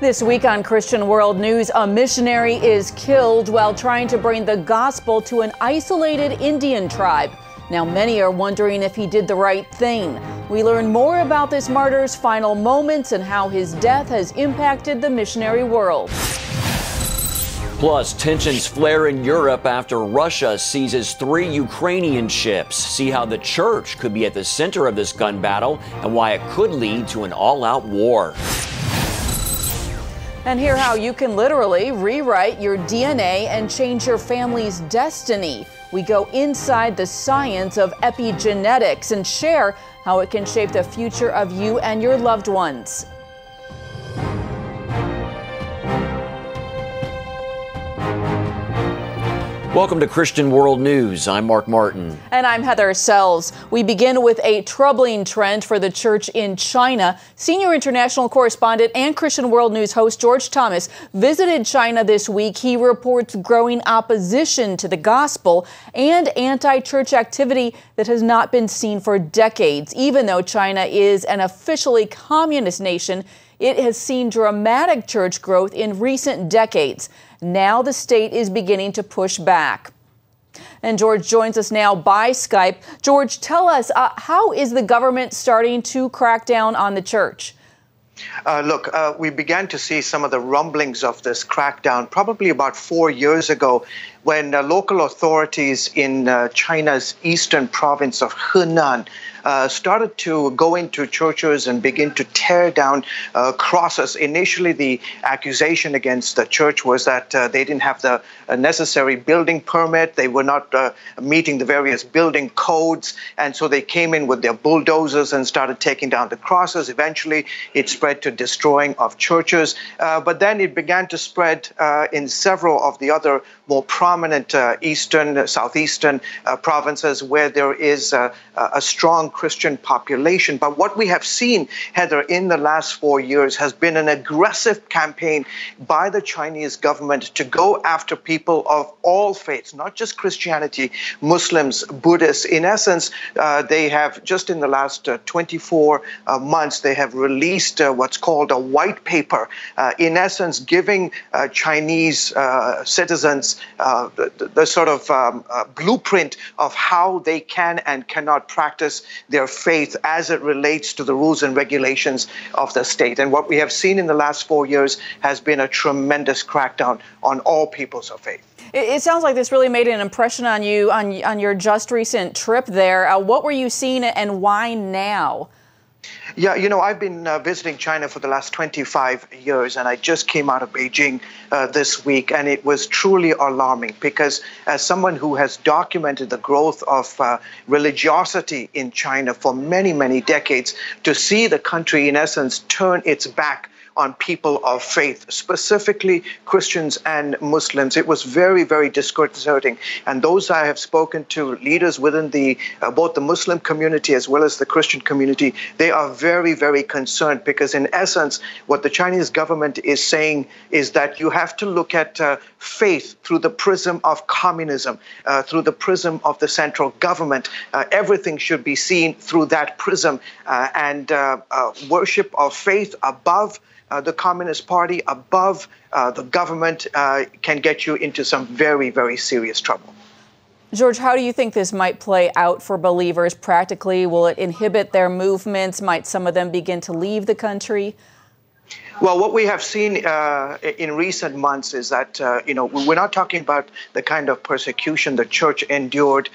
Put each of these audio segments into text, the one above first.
This week on Christian World News, a missionary is killed while trying to bring the gospel to an isolated Indian tribe. Now, many are wondering if he did the right thing. We learn more about this martyr's final moments and how his death has impacted the missionary world. Plus, tensions flare in Europe after Russia seizes 3 Ukrainian ships. See how the church could be at the center of this gun battle and why it could lead to an all-out war. And hear how you can literally rewrite your DNA and change your family's destiny. We go inside the science of epigenetics and share how it can shape the future of you and your loved ones. Welcome to Christian World News. I'm Mark Martin. And I'm Heather Sells. We begin with a troubling trend for the church in China. Senior international correspondent and Christian World News host George Thomas visited China this week. He reports growing opposition to the gospel and anti-church activity that has not been seen for decades. Even though China is an officially communist nation, it has seen dramatic church growth in recent decades. Now the state is beginning to push back. And George joins us now by Skype. George, tell us, how is the government starting to crack down on the church? Look, we began to see some of the rumblings of this crackdown probably about 4 years ago when local authorities in China's eastern province of Henan started to go into churches and begin to tear down crosses. Initially, the accusation against the church was that they didn't have the necessary building permit. They were not meeting the various building codes. And so they came in with their bulldozers and started taking down the crosses. Eventually, it spread to destroying of churches. But then it began to spread in several of the other more prominent southeastern provinces where there is a strong Christian population. But what we have seen, Heather, in the last 4 years has been an aggressive campaign by the Chinese government to go after people of all faiths, not just Christianity, Muslims, Buddhists. In essence, they have just in the last 24 months, they have released what's called a white paper, in essence, giving Chinese citizens the sort of blueprint of how they can and cannot practice their faith as it relates to the rules and regulations of the state. And what we have seen in the last 4 years has been a tremendous crackdown on all peoples of faith. It sounds like this really made an impression on you on your just recent trip there. What were you seeing and why now? Yeah, you know, I've been visiting China for the last 25 years, and I just came out of Beijing this week, and it was truly alarming because as someone who has documented the growth of religiosity in China for many, many decades, to see the country, in essence, turn its back on people of faith, specifically Christians and Muslims. It was very, very disconcerting. And those I have spoken to, leaders within the both the Muslim community as well as the Christian community, they are very, very concerned because in essence, what the Chinese government is saying is that you have to look at faith through the prism of communism, through the prism of the central government. Everything should be seen through that prism and worship of faith above the Communist Party, above the government, can get you into some very, very serious trouble. George, how do you think this might play out for believers practically? Will it inhibit their movements? Might some of them begin to leave the country? Well, what we have seen in recent months is that, we're not talking about the kind of persecution the church endured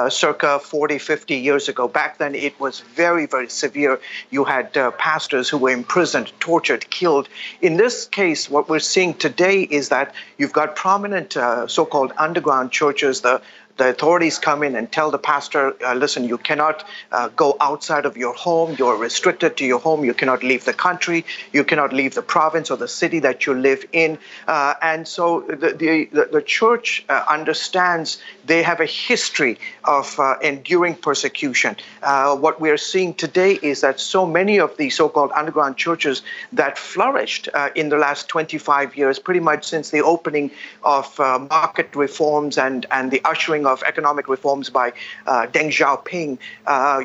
circa 40, 50 years ago. Back then, it was very, very severe. You had pastors who were imprisoned, tortured, killed. In this case, what we're seeing today is that you've got prominent so-called underground churches. The authorities come in and tell the pastor, listen, you cannot go outside of your home. You're restricted to your home. You cannot leave the country. You cannot leave the province or the city that you live in. And so the church understands they have a history of enduring persecution. What we're seeing today is that so many of the so-called underground churches that flourished in the last 25 years, pretty much since the opening of market reforms and the ushering string of economic reforms by Deng Xiaoping,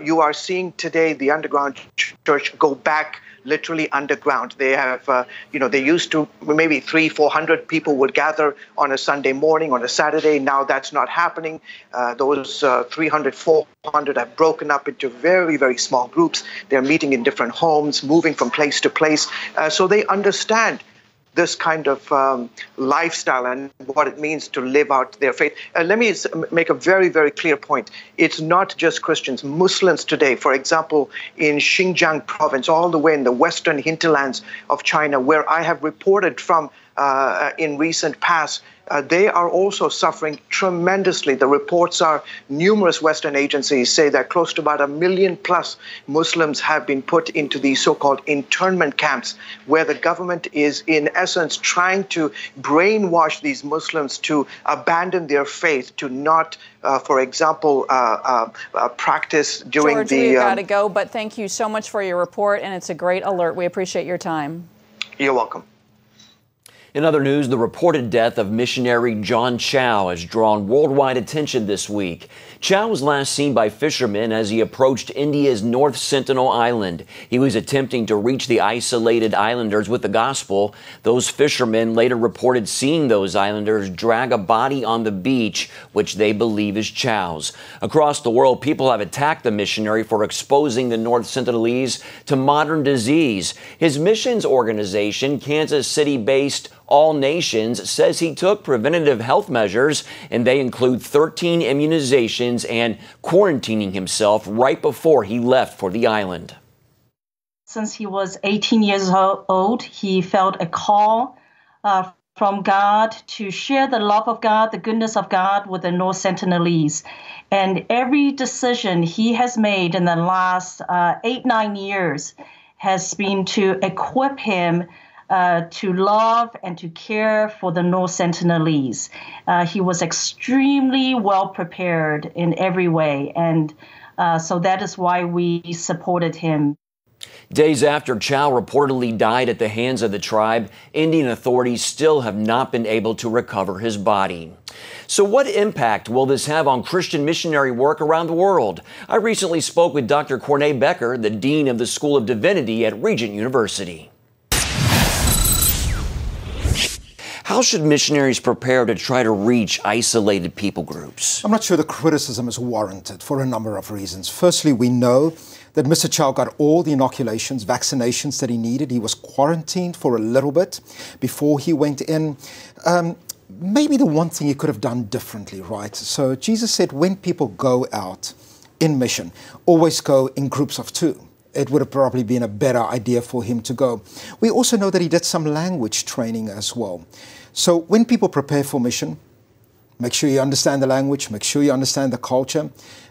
you are seeing today the underground church go back literally underground. They have, they used to maybe 300-400 people would gather on a Sunday morning, on a Saturday. Now that's not happening. Those 300-400 have broken up into very, very small groups. They're meeting in different homes, moving from place to place. So they understand this kind of lifestyle and what it means to live out their faith. Let me make a very, very clear point. It's not just Christians. Muslims today, for example, in Xinjiang province, all the way in the western hinterlands of China, where I have reported from in recent past, they are also suffering tremendously. The reports are numerous Western agencies say that close to about 1 million plus Muslims have been put into these so-called internment camps, where the government is in essence trying to brainwash these Muslims to abandon their faith, to not, for example, practice during George, we've got to go, but thank you so much for your report, and it's a great alert. We appreciate your time. You're welcome. In other news, the reported death of missionary John Chow has drawn worldwide attention this week. Chow was last seen by fishermen as he approached India's North Sentinel Island. He was attempting to reach the isolated islanders with the gospel. Those fishermen later reported seeing those islanders drag a body on the beach, which they believe is Chow's. Across the world, people have attacked the missionary for exposing the North Sentinelese to modern disease. His missions organization, Kansas City-based All Nations, says he took preventative health measures, and they include 13 immunizations and quarantining himself right before he left for the island. Since he was 18 years old, he felt a call from God to share the love of God, the goodness of God with the North Sentinelese. And every decision he has made in the last 8-9 years has been to equip him to love and to care for the North Sentinelese. He was extremely well prepared in every way, and so that is why we supported him. Days after Chow reportedly died at the hands of the tribe, Indian authorities still have not been able to recover his body. So what impact will this have on Christian missionary work around the world? I recently spoke with Dr. Cornée Becker, the Dean of the School of Divinity at Regent University. How should missionaries prepare to try to reach isolated people groups? I'm not sure the criticism is warranted for a number of reasons. Firstly, we know that Mr. Chow got all the inoculations, vaccinations that he needed. He was quarantined for a little bit before he went in. Maybe the one thing he could have done differently, right? So Jesus said when people go out in mission, always go in groups of 2. It would have probably been a better idea for him to go. We also know that he did some language training as well. So when people prepare for mission, make sure you understand the language, make sure you understand the culture,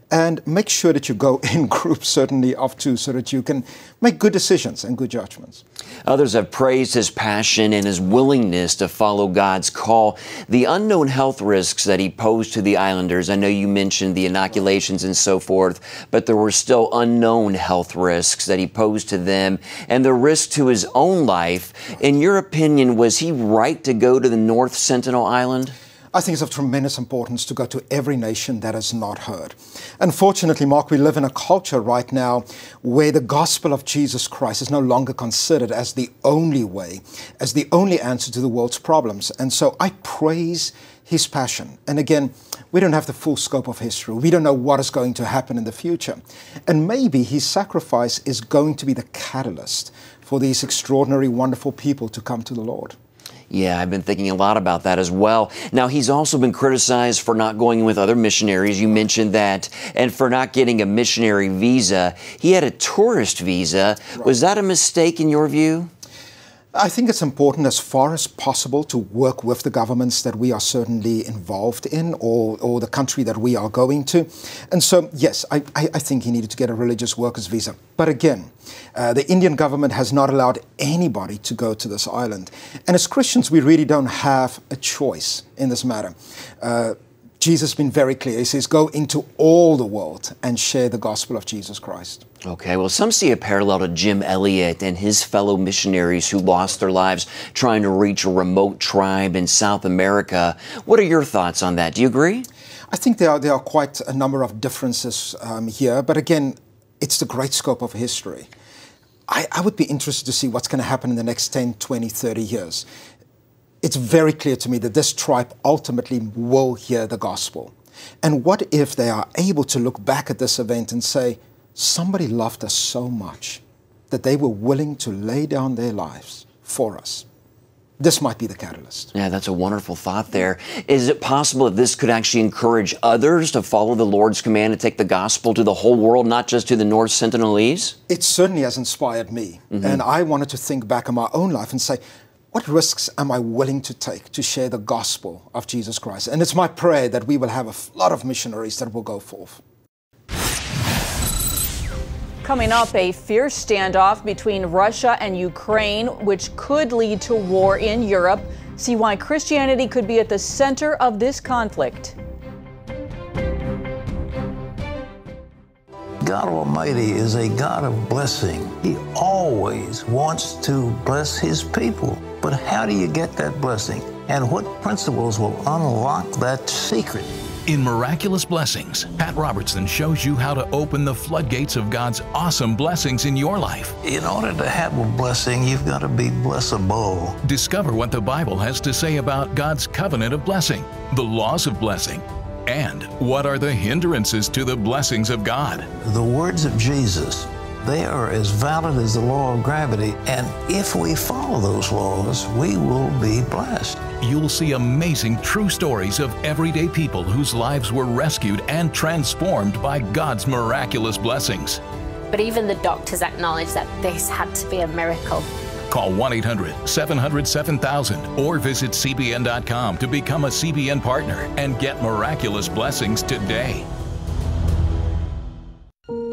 and make sure that you go in groups, certainly of 2, so that you can make good decisions and good judgments. Others have praised his passion and his willingness to follow God's call. The unknown health risks that he posed to the islanders, I know you mentioned the inoculations and so forth, but there were still unknown health risks that he posed to them and the risk to his own life. In your opinion, was he right to go to the North Sentinel Island? I think it's of tremendous importance to go to every nation that has not heard. Unfortunately, Mark, we live in a culture right now where the gospel of Jesus Christ is no longer considered as the only way, as the only answer to the world's problems. And so I praise his passion. And again, we don't have the full scope of history. We don't know what is going to happen in the future. And maybe his sacrifice is going to be the catalyst for these extraordinary, wonderful people to come to the Lord. Yeah, I've been thinking a lot about that as well. Now, he's also been criticized for not going with other missionaries. You mentioned that. And for not getting a missionary visa. He had a tourist visa. Right. Was that a mistake in your view? I think it's important as far as possible to work with the governments that we are certainly involved in or the country that we are going to. And so, yes, I think he needed to get a religious workers visa. But again, the Indian government has not allowed anybody to go to this island. And as Christians, we really don't have a choice in this matter. Jesus has been very clear. He says, go into all the world and share the gospel of Jesus Christ. Okay, well, some see a parallel to Jim Elliot and his fellow missionaries who lost their lives trying to reach a remote tribe in South America. What are your thoughts on that? Do you agree? I think there are quite a number of differences here, but again, it's the great scope of history. I would be interested to see what's going to happen in the next 10, 20, 30 years. It's very clear to me that this tribe ultimately will hear the gospel. And what if they are able to look back at this event and say, somebody loved us so much that they were willing to lay down their lives for us? This might be the catalyst. Yeah, that's a wonderful thought there. Is it possible that this could actually encourage others to follow the Lord's command to take the gospel to the whole world, not just to the North Sentinelese? It certainly has inspired me. And I wanted to think back on my own life and say, what risks am I willing to take to share the gospel of Jesus Christ? And it's my prayer that we will have a lot of missionaries that will go forth. Coming up, a fierce standoff between Russia and Ukraine, which could lead to war in Europe. See why Christianity could be at the center of this conflict. God Almighty is a God of blessing. He always wants to bless His people. But how do you get that blessing? And what principles will unlock that secret? In Miraculous Blessings, Pat Robertson shows you how to open the floodgates of God's awesome blessings in your life. In order to have a blessing, you've got to be blessable. Discover what the Bible has to say about God's covenant of blessing, the laws of blessing, and what are the hindrances to the blessings of God. The words of Jesus, they are as valid as the law of gravity, and if we follow those laws, we will be blessed. You'll see amazing true stories of everyday people whose lives were rescued and transformed by God's miraculous blessings. But even the doctors acknowledge that this had to be a miracle. Call 1-800-700-7000 or visit CBN.com to become a CBN partner and get miraculous blessings today.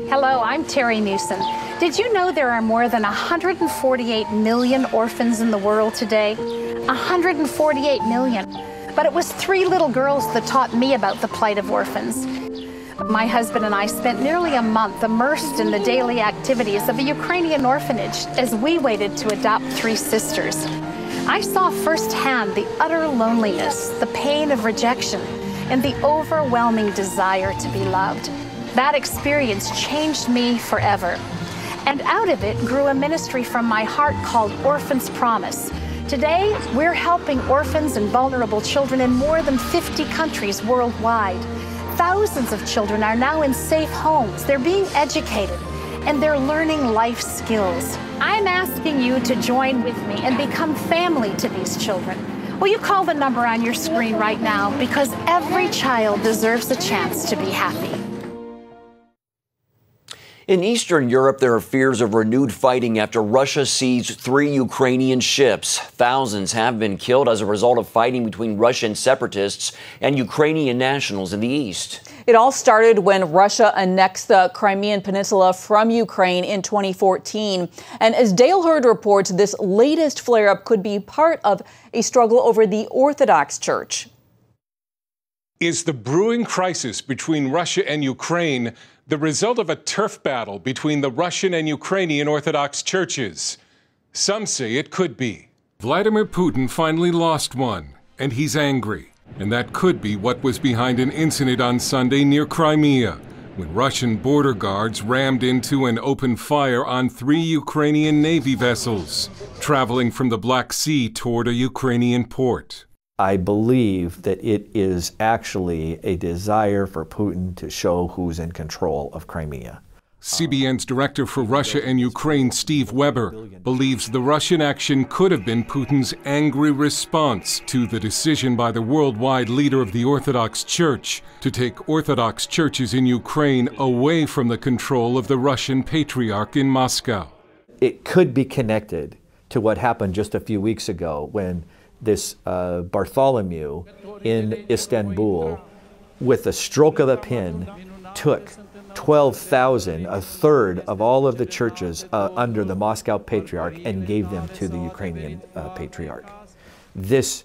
Hello, I'm Terry Newsom. Did you know there are more than 148 million orphans in the world today? 148 million. But it was 3 little girls that taught me about the plight of orphans. My husband and I spent nearly a month immersed in the daily activities of a Ukrainian orphanage as we waited to adopt 3 sisters. I saw firsthand the utter loneliness, the pain of rejection, and the overwhelming desire to be loved. That experience changed me forever. And out of it grew a ministry from my heart called Orphans Promise. Today, we're helping orphans and vulnerable children in more than 50 countries worldwide. Thousands of children are now in safe homes. They're being educated, and they're learning life skills. I'm asking you to join with me and become family to these children. Will you call the number on your screen right now? Because every child deserves a chance to be happy. In Eastern Europe, there are fears of renewed fighting after Russia seized 3 Ukrainian ships. Thousands have been killed as a result of fighting between Russian separatists and Ukrainian nationals in the east. It all started when Russia annexed the Crimean Peninsula from Ukraine in 2014. And as Dale Hurd reports, this latest flare-up could be part of a struggle over the Orthodox Church. Is the brewing crisis between Russia and Ukraine the result of a turf battle between the Russian and Ukrainian Orthodox churches? Some say it could be. Vladimir Putin finally lost one, and he's angry. And that could be what was behind an incident on Sunday near Crimea, when Russian border guards rammed into and opened fire on 3 Ukrainian Navy vessels, traveling from the Black Sea toward a Ukrainian port. I believe that it is actually a desire for Putin to show who's in control of Crimea. CBN's director for Russia and Ukraine, Steve Weber, believes the Russian action could have been Putin's angry response to the decision by the worldwide leader of the Orthodox Church to take Orthodox churches in Ukraine away from the control of the Russian Patriarch in Moscow. It could be connected to what happened just a few weeks ago when this Bartholomew in Istanbul, with a stroke of the pen, took 12,000, a third of all of the churches under the Moscow Patriarch, and gave them to the Ukrainian Patriarch. This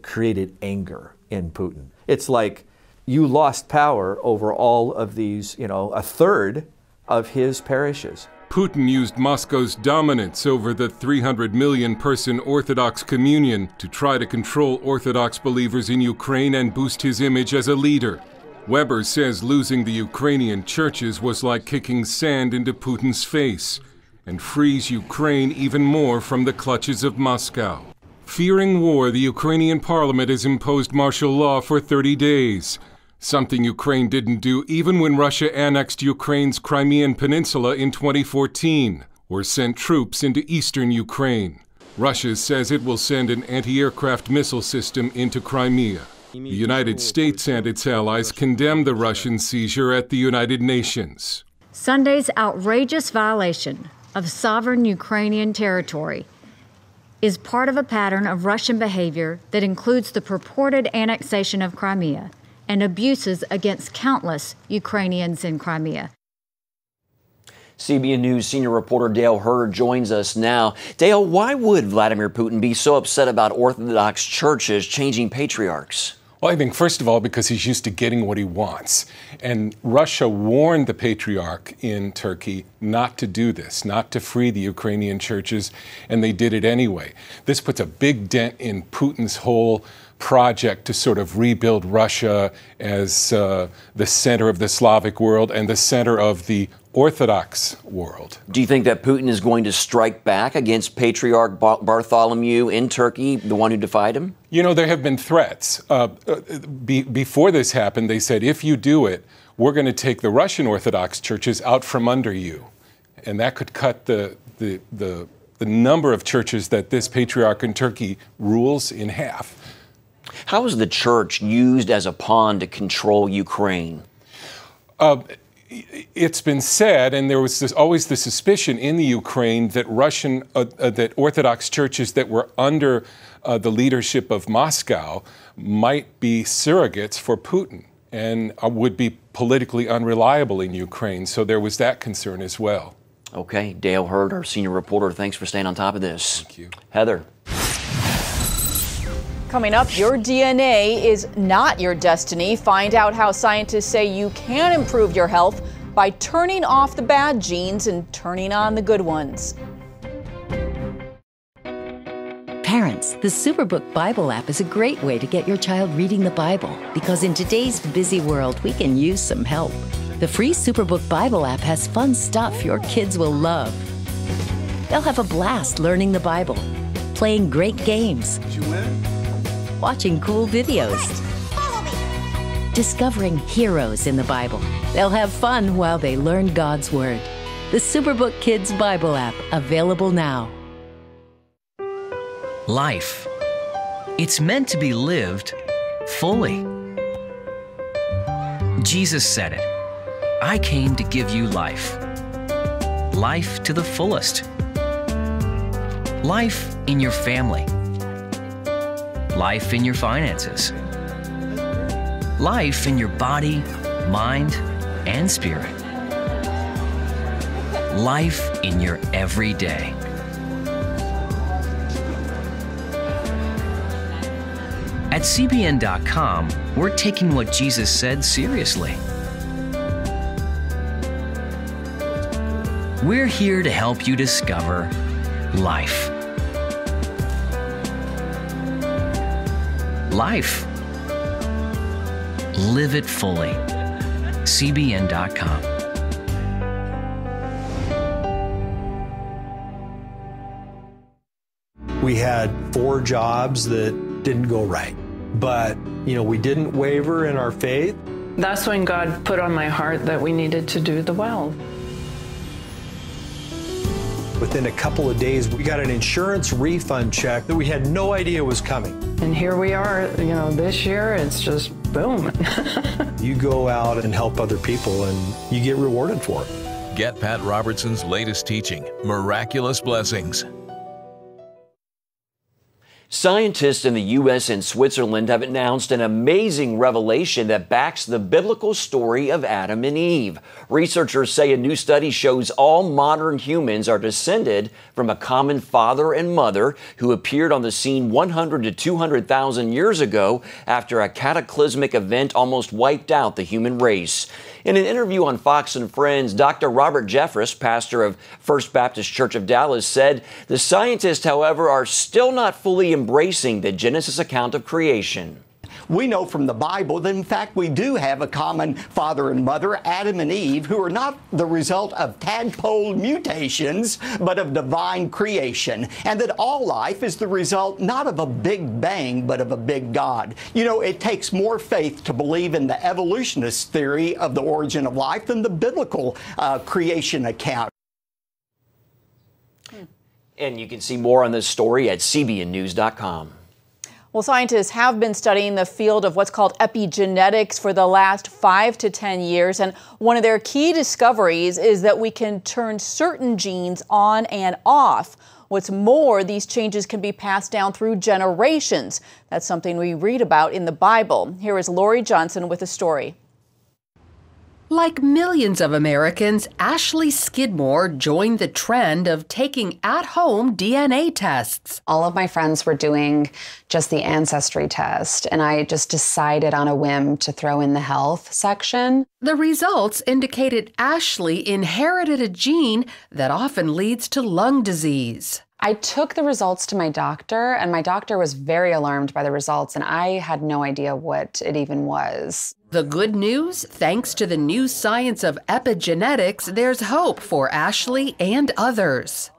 created anger in Putin. It's like you lost power over all of these, a third of his parishes. Putin used Moscow's dominance over the 300 million person Orthodox Communion to try to control Orthodox believers in Ukraine and boost his image as a leader. Weber says losing the Ukrainian churches was like kicking sand into Putin's face and frees Ukraine even more from the clutches of Moscow. Fearing war, the Ukrainian parliament has imposed martial law for 30 days, something Ukraine didn't do even when Russia annexed Ukraine's Crimean Peninsula in 2014 or sent troops into eastern Ukraine. Russia says it will send an anti-aircraft missile system into Crimea. The United States and its allies condemned the Russian seizure at the United Nations. Sunday's outrageous violation of sovereign Ukrainian territory is part of a pattern of Russian behavior that includes the purported annexation of Crimea and abuses against countless Ukrainians in Crimea. CBN News senior reporter Dale Hurd joins us now. Dale, why would Vladimir Putin be so upset about Orthodox churches changing patriarchs? Well, I think, first of all, because he's used to getting what he wants. And Russia warned the patriarch in Turkey not to do this, not to free the Ukrainian churches, and they did it anyway. This puts a big dent in Putin's whole project to sort of rebuild Russia as the center of the Slavic world and the center of the Orthodox world. Do you think that Putin is going to strike back against Patriarch Bartholomew in Turkey, the one who defied him? You know, there have been threats. Before this happened, they said, if you do it, we're going to take the Russian Orthodox churches out from under you. And that could cut the number of churches that this patriarch in Turkey rules in half. How is the church used as a pawn to control Ukraine? It's been said, and there was always the suspicion in the Ukraine that that Orthodox churches that were under the leadership of Moscow might be surrogates for Putin and would be politically unreliable in Ukraine. So there was that concern as well. Okay, Dale Hurd, our senior reporter, thanks for staying on top of this. Thank you. Heather. Coming up, your DNA is not your destiny. Find out how scientists say you can improve your health by turning off the bad genes and turning on the good ones. Parents, the Superbook Bible app is a great way to get your child reading the Bible because in today's busy world, we can use some help. The free Superbook Bible app has fun stuff your kids will love. They'll have a blast learning the Bible, playing great games. Did you win? Watching cool videos, discovering heroes in the Bible. They'll have fun while they learn God's Word. The Superbook Kids Bible app, available now. Life. It's meant to be lived fully. Jesus said it. I came to give you life. Life to the fullest. Life in your family. Life in your finances. Life in your body, mind, and spirit. Life in your everyday. At CBN.com, we're taking what Jesus said seriously. We're here to help you discover life. Life. Live it fully. CBN.com. We had 4 jobs that didn't go right, but we didn't waver in our faith. That's when God put on my heart that we needed to do the well. Within a couple of days, we got an insurance refund check that we had no idea was coming. And here we are, this year, it's just boom. You go out and help other people and you get rewarded for it. Get Pat Robertson's latest teaching, Miraculous Blessings. Scientists in the U.S. and Switzerland have announced an amazing revelation that backs the biblical story of Adam and Eve. Researchers say a new study shows all modern humans are descended from a common father and mother who appeared on the scene 100 to 200,000 years ago after a cataclysmic event almost wiped out the human race. In an interview on Fox and Friends, Dr. Robert Jeffress, pastor of First Baptist Church of Dallas, said the scientists, however, are still not fully embracing the Genesis account of creation. We know from the Bible that, in fact, we do have a common father and mother, Adam and Eve, who are not the result of tadpole mutations, but of divine creation, and that all life is the result not of a big bang, but of a big God. You know, it takes more faith to believe in the evolutionist theory of the origin of life than the biblical creation account. And you can see more on this story at cbnnews.com. Well, scientists have been studying the field of what's called epigenetics for the last 5 to 10 years. And one of their key discoveries is that we can turn certain genes on and off. What's more, these changes can be passed down through generations. That's something we read about in the Bible. Here is Lori Johnson with a story. Like millions of Americans, Ashley Skidmore joined the trend of taking at-home DNA tests. All of my friends were doing just the ancestry test, and I just decided on a whim to throw in the health section. The results indicated Ashley inherited a gene that often leads to lung disease. I took the results to my doctor, and my doctor was very alarmed by the results, and I had no idea what it even was. The good news, thanks to the new science of epigenetics, there's hope for Ashley and others.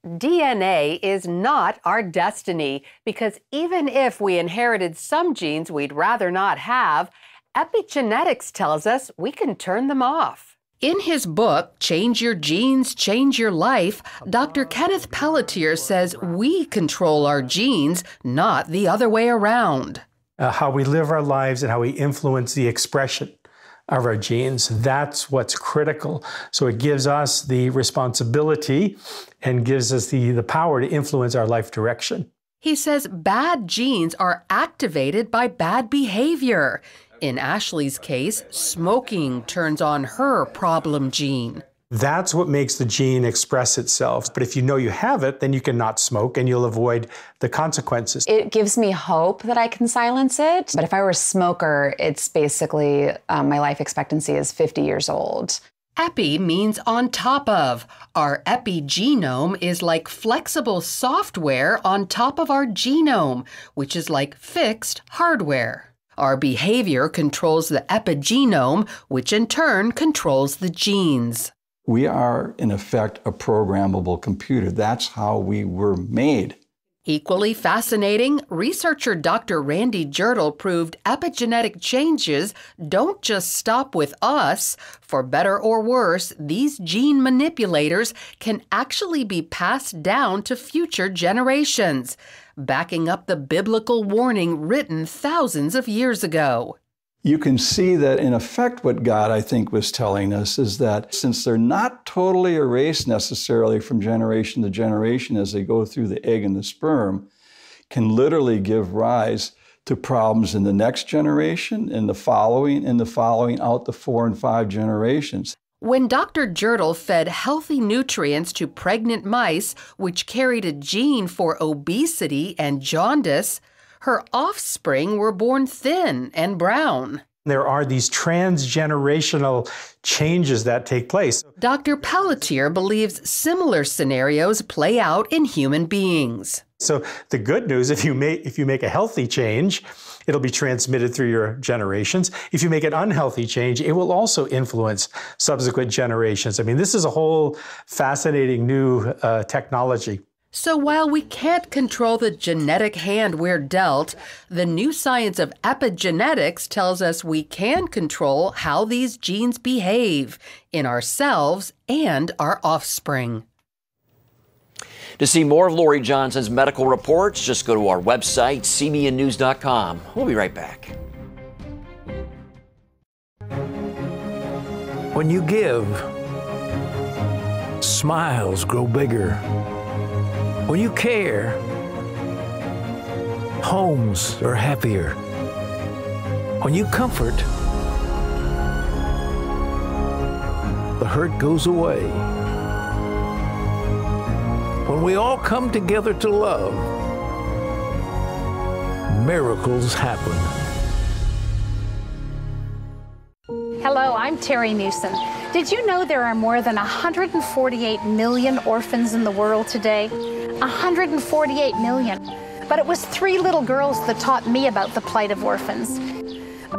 DNA is not our destiny, because even if we inherited some genes we'd rather not have, epigenetics tells us we can turn them off. In his book, Change Your Genes, Change Your Life, Dr. Kenneth Pelletier says we control our genes, not the other way around. How we live our lives and how we influence the expression of our genes, that's what's critical. So it gives us the responsibility and gives us the power to influence our life direction. He says bad genes are activated by bad behavior. In Ashley's case, smoking turns on her problem gene. That's what makes the gene express itself. But if you know you have it, then you can not smoke and you'll avoid the consequences. It gives me hope that I can silence it. But if I were a smoker, it's basically my life expectancy is 50 years old. Epi means on top of. Our epigenome is like flexible software on top of our genome, which is like fixed hardware. Our behavior controls the epigenome, which in turn controls the genes. We are, in effect, a programmable computer. That's how we were made. Equally fascinating, researcher Dr. Randy Jertle proved epigenetic changes don't just stop with us. For better or worse, these gene manipulators can actually be passed down to future generations, backing up the biblical warning written thousands of years ago. You can see that, in effect, what God, I think, was telling us is that since they're not totally erased necessarily from generation to generation as they go through the egg and the sperm, can literally give rise to problems in the next generation, in the following out the 4 and 5 generations. When Dr. Jertle fed healthy nutrients to pregnant mice, which carried a gene for obesity and jaundice, her offspring were born thin and brown. There are these transgenerational changes that take place. Dr. Pelletier believes similar scenarios play out in human beings. So the good news, if you make a healthy change, it'll be transmitted through your generations. If you make an unhealthy change, it will also influence subsequent generations. I mean, this is a whole fascinating new technology. So while we can't control the genetic hand we're dealt, the new science of epigenetics tells us we can control how these genes behave in ourselves and our offspring. To see more of Lori Johnson's medical reports, just go to our website, cbnnews.com. We'll be right back. When you give, smiles grow bigger. When you care, homes are happier. When you comfort, the hurt goes away. When we all come together to love, miracles happen. Hello, I'm Terry Newsom. Did you know there are more than 148 million orphans in the world today? 148 million. But it was 3 little girls that taught me about the plight of orphans.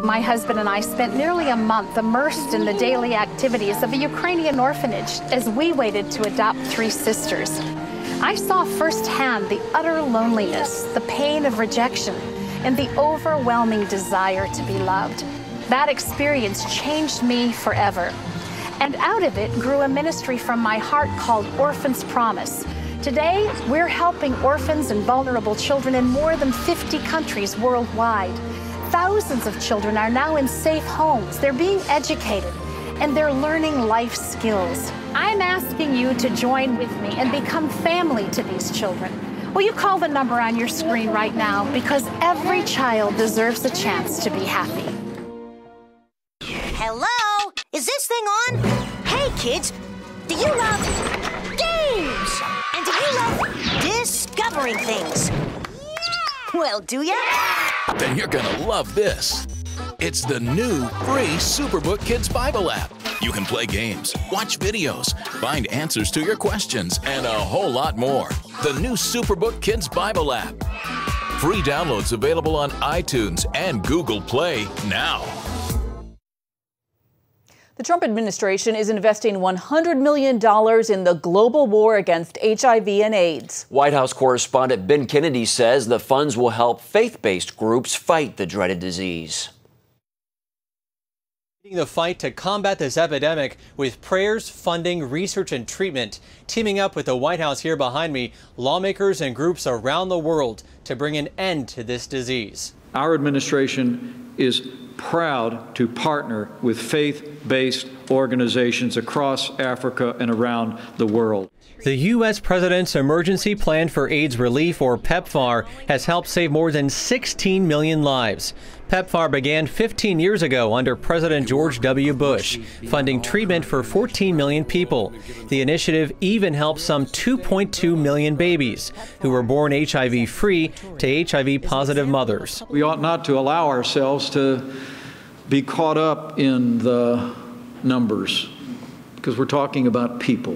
My husband and I spent nearly a month immersed in the daily activities of a Ukrainian orphanage as we waited to adopt 3 sisters. I saw firsthand the utter loneliness, the pain of rejection, and the overwhelming desire to be loved. That experience changed me forever. And out of it grew a ministry from my heart called Orphans Promise. Today, we're helping orphans and vulnerable children in more than 50 countries worldwide. Thousands of children are now in safe homes. They're being educated, and they're learning life skills. I'm asking you to join with me and become family to these children. Will you call the number on your screen right now? Because every child deserves a chance to be happy. Hello? Is this thing on? Hey, kids, do you love games? And do you love discovering things? Yeah. Well, do ya? Then you're gonna love this. It's the new free Superbook Kids Bible app. You can play games, watch videos, find answers to your questions, and a whole lot more. The new Superbook Kids Bible app. Free downloads available on iTunes and Google Play now. The Trump administration is investing $100 million in the global war against HIV and AIDS. White House correspondent Ben Kennedy says the funds will help faith-based groups fight the dreaded disease. The fight to combat this epidemic with prayers, funding, research, and treatment. Teaming up with the White House here behind me, lawmakers and groups around the world to bring an end to this disease. Our administration is proud to partner with faith-based organizations across Africa and around the world. The U.S. President's Emergency Plan for AIDS Relief, or PEPFAR, has helped save more than 16 million lives. PEPFAR began 15 years ago under President George W. Bush, funding treatment for 14 million people. The initiative even helped some 2.2 million babies who were born HIV-free to HIV-positive mothers. We ought not to allow ourselves to be caught up in the numbers, because we're talking about people.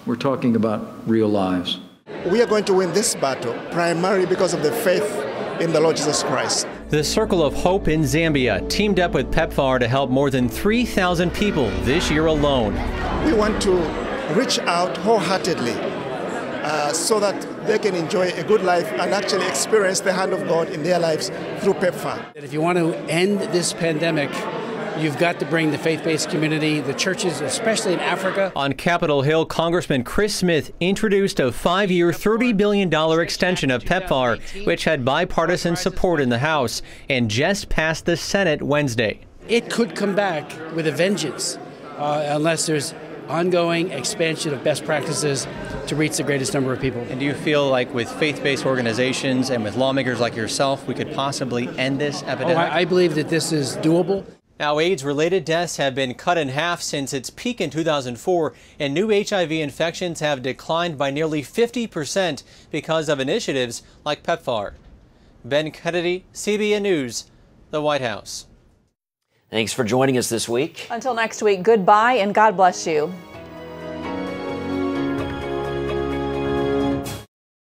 We're talking about real lives. We are going to win this battle primarily because of the faith in the Lord Jesus Christ. The Circle of Hope in Zambia teamed up with PEPFAR to help more than 3,000 people this year alone. We want to reach out wholeheartedly so that they can enjoy a good life and actually experience the hand of God in their lives through PEPFAR. If you want to end this pandemic, you've got to bring the faith-based community, the churches, especially in Africa. On Capitol Hill, Congressman Chris Smith introduced a 5-year, $30 billion extension of PEPFAR, which had bipartisan support in the House and just passed the Senate Wednesday. It could come back with a vengeance unless there's ongoing expansion of best practices to reach the greatest number of people. And do you feel like with faith-based organizations and with lawmakers like yourself, we could possibly end this epidemic? I believe that this is doable. Now, AIDS-related deaths have been cut in half since its peak in 2004, and new HIV infections have declined by nearly 50% because of initiatives like PEPFAR. Ben Kennedy, CBN News, the White House. Thanks for joining us this week. Until next week, goodbye and God bless you.